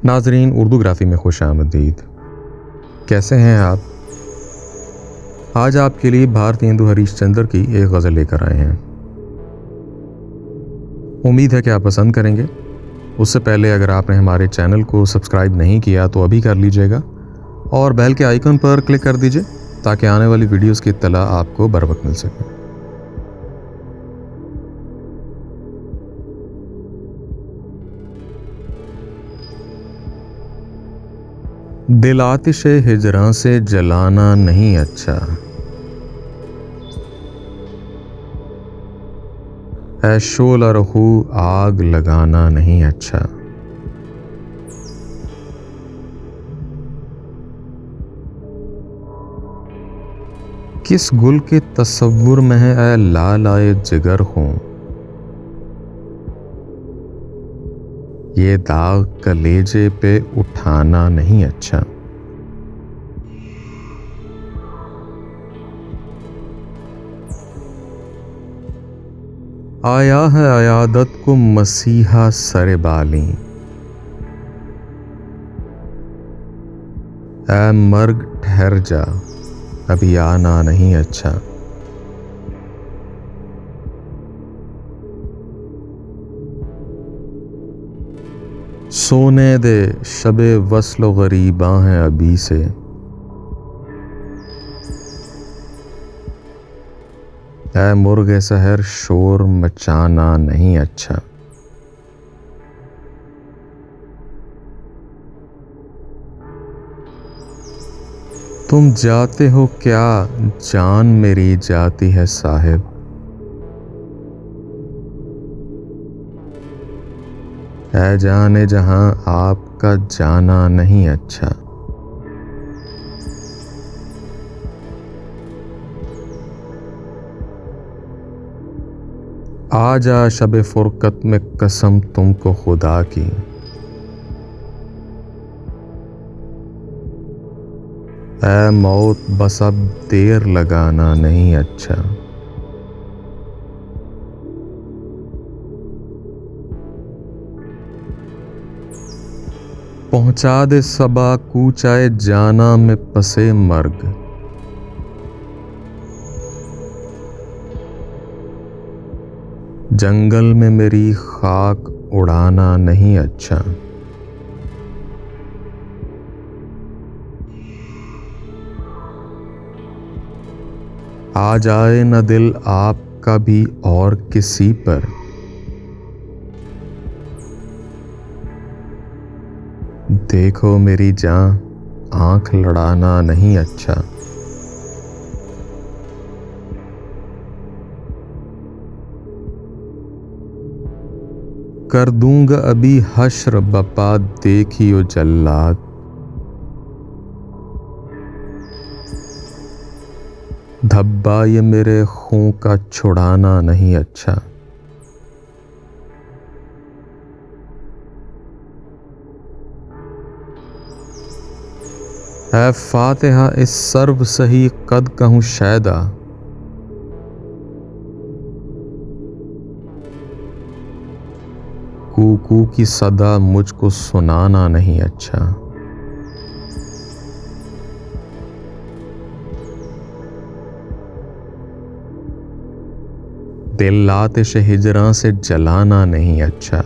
नाजरीन, उर्दूग्राफी में खुश आमदीद। कैसे हैं आप? आज आपके लिए भारतेंदु हरीशचंद्र की एक गज़ल लेकर आए हैं। उम्मीद है कि आप पसंद करेंगे। उससे पहले अगर आपने हमारे चैनल को सब्सक्राइब नहीं किया तो अभी कर लीजिएगा और बेल के आइकन पर क्लिक कर दीजिए ताकि आने वाली वीडियोस की इत्तला आपको बर वक्त मिल सके। दिल आतिशे हिजरां से जलाना नहीं अच्छा, ऐ शोला रहू आग लगाना नहीं अच्छा। किस गुल के तसव्वुर में है ऐ लाल आए जिगर हूं, ये दाग कलेजे पे उठाना नहीं अच्छा। आया है अयादत को मसीहा सरे बाली, ऐ मर्ग ठहर जा अभी आना नहीं अच्छा। सोने दे शबे वस्लो गरीबा हैं अभी से, ऐ मुर्गे सहर शोर मचाना नहीं अच्छा। तुम जाते हो क्या जान मेरी जाती है साहिब, ऐ जाने जहां आपका जाना नहीं अच्छा। आज आ शबे फुरकत में कसम तुमको खुदा की, ऐ मौत बस अब देर लगाना नहीं अच्छा। पहुंचा दे सबा कूचाए जाना में पसे मर्ग, जंगल में मेरी खाक उड़ाना नहीं अच्छा। आ जाए न दिल आपका भी और किसी पर, देखो मेरी जान आंख लड़ाना नहीं अच्छा। कर दूंगा अभी हश्र बपा देखियो जल्लाद, धब्बा ये मेरे खून का छुड़ाना नहीं अच्छा। ऐ फातिहा इस सर्व सही कद कहूँ शैदा, कू की सदा मुझको सुनाना नहीं अच्छा। दिल आतिश हिजरां से जलाना नहीं अच्छा,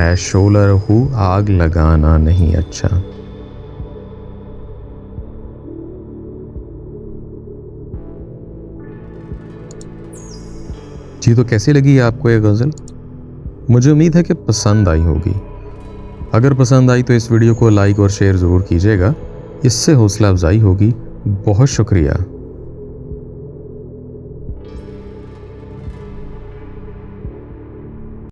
ऐ शोला रहू आग लगाना नहीं अच्छा। जी, तो कैसी लगी आपको ये गज़ल? मुझे उम्मीद है कि पसंद आई होगी। अगर पसंद आई तो इस वीडियो को लाइक और शेयर ज़रूर कीजिएगा, इससे हौसला अफजाई होगी। बहुत शुक्रिया।